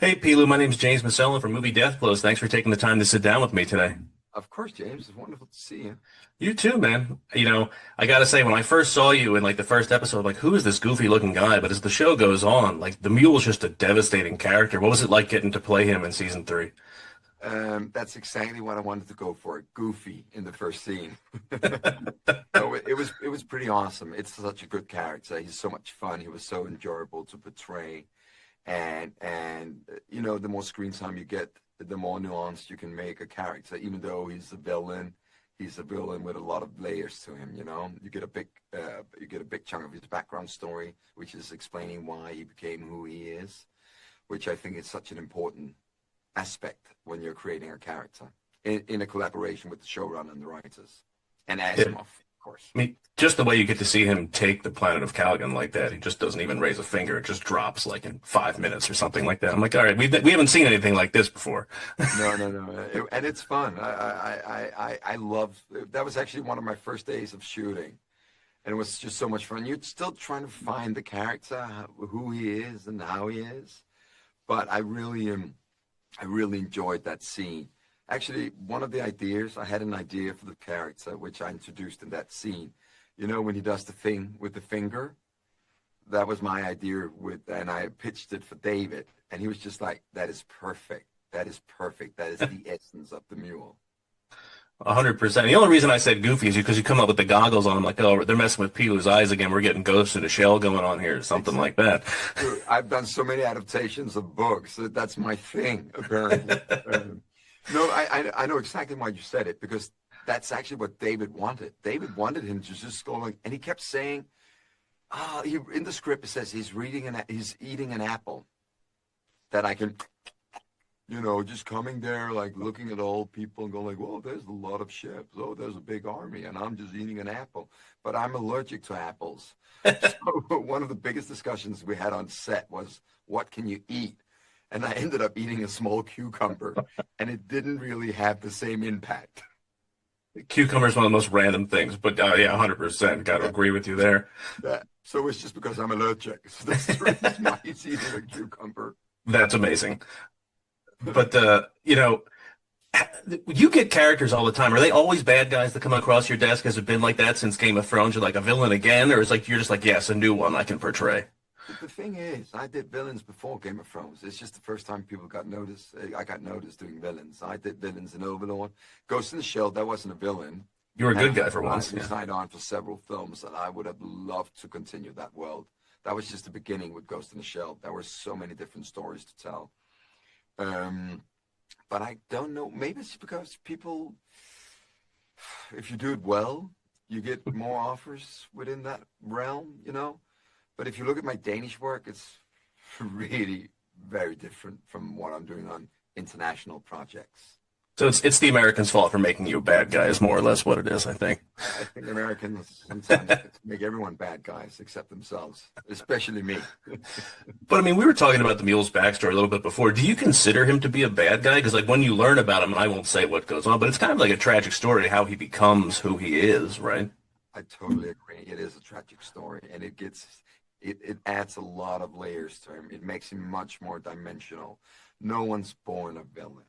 Hey, Pilou, my name's James Masella from Movie Death Blows. Thanks for taking the time to sit down with me today. Of course, James. It's wonderful to see you. You too, man. I gotta say, when I first saw you in like the first episode, like, who is this goofy looking guy? But as the show goes on, like, the mule's just a devastating character. What was it like getting to play him in season three? That's exactly what I wanted to go for. Goofy in the first scene. No, it was pretty awesome. It's such a good character. He's so much fun. He was so enjoyable to portray. And the more screen time you get, the more nuanced you can make a character. Even though he's a villain with a lot of layers to him. You get a big chunk of his background story, which is explaining why he became who he is, which I think is such an important aspect when you're creating a character in a collaboration with the showrunner and the writers and Asimov, of course. I mean, just the way you get to see him take the planet of Caligan like that, he just doesn't even raise a finger. It just drops like in 5 minutes or something like that. I'm like, all right, we haven't seen anything like this before. No, no, no, and it's fun. I love. That was actually one of my first days of shooting, and it was just so much fun. You're still trying to find the character, who he is and how he is, but I really enjoyed that scene. Actually, one of the ideas, I had an idea for the character, which I introduced in that scene. You know, when he does the thing with the finger, that was my idea and I pitched it for David, and he was just like, that is perfect. That is perfect. That is the essence of the mule. 100%. The only reason I said goofy is because you come up with the goggles on. I'm like, oh, they're messing with Pilu's eyes again. We're getting Ghost in a Shell going on here, something like Exactly. that. Dude, I've done so many adaptations of books. That's my thing, apparently. No, I know exactly why you said it, because that's actually what David wanted. David wanted him to just go like, and he kept saying, in the script it says he's eating an apple that I can, just coming there like looking at old people and going like, whoa, there's a lot of ships. Oh, there's a big army, and I'm just eating an apple. But I'm allergic to apples. So one of the biggest discussions we had on set was, what can you eat? And I ended up eating a small cucumber, and it didn't really have the same impact. Cucumber is one of the most random things, but yeah, 100%. Got to Yeah, agree with you there. so it's just because I'm allergic. So that's the reason why he's eating a cucumber. That's amazing. But you get characters all the time. Are they always bad guys that come across your desk? Has it been like that since Game of Thrones? You're like a villain again, or is like you're just like, yes, a new one I can portray? The thing is, I did villains before Game of Thrones. It's just the first time people got noticed. I got noticed doing villains. I did villains in Overlord. Ghost in the Shell, that wasn't a villain. You were a And good guy for I once. Yeah. signed on for several films, and I would have loved to continue that world. That was just the beginning with Ghost in the Shell. There were so many different stories to tell. Um, but I don't know. Maybe it's because people, if you do it well, you get more offers within that realm. But if you look at my Danish work, it's really very different from what I'm doing on international projects. So it's the Americans' fault for making you a bad guy is more or less what it is, I think. I think Americans sometimes make everyone bad guys except themselves, especially me. But I mean, we were talking about the mule's backstory a little bit before. Do you consider him to be a bad guy? Because like when you learn about him, and I won't say what goes on, but it's kind of like a tragic story how he becomes who he is, right? I totally agree. It is a tragic story, and it adds a lot of layers to him. It makes him much more dimensional. No one's born a villain.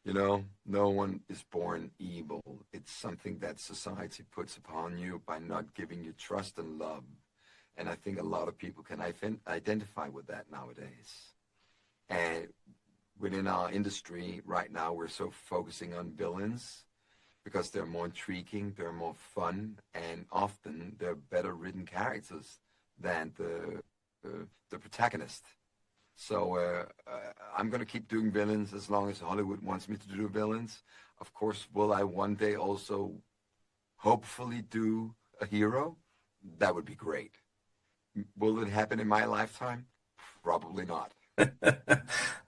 No one is born evil. It's something that society puts upon you by not giving you trust and love. And I think a lot of people can identify with that nowadays. And within our industry right now, we're so focusing on villains because they're more intriguing, they're more fun, and often they're better written characters than the protagonist. So I'm going to keep doing villains as long as Hollywood wants me to do villains. Of course, will I one day also hopefully do a hero? That would be great. Will it happen in my lifetime? Probably not.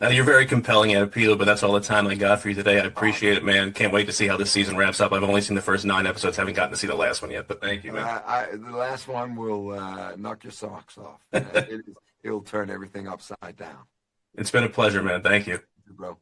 Now, you're very compelling, Pilo, but that's all the time I got for you today. I Uh, appreciate it, man. Can't wait to see how this season wraps up. I've only seen the first 9 episodes, haven't gotten to see the last one yet, but thank you, man. the last one will knock your socks off. It'll turn everything upside down, It's been a pleasure, man. Thank you. bro.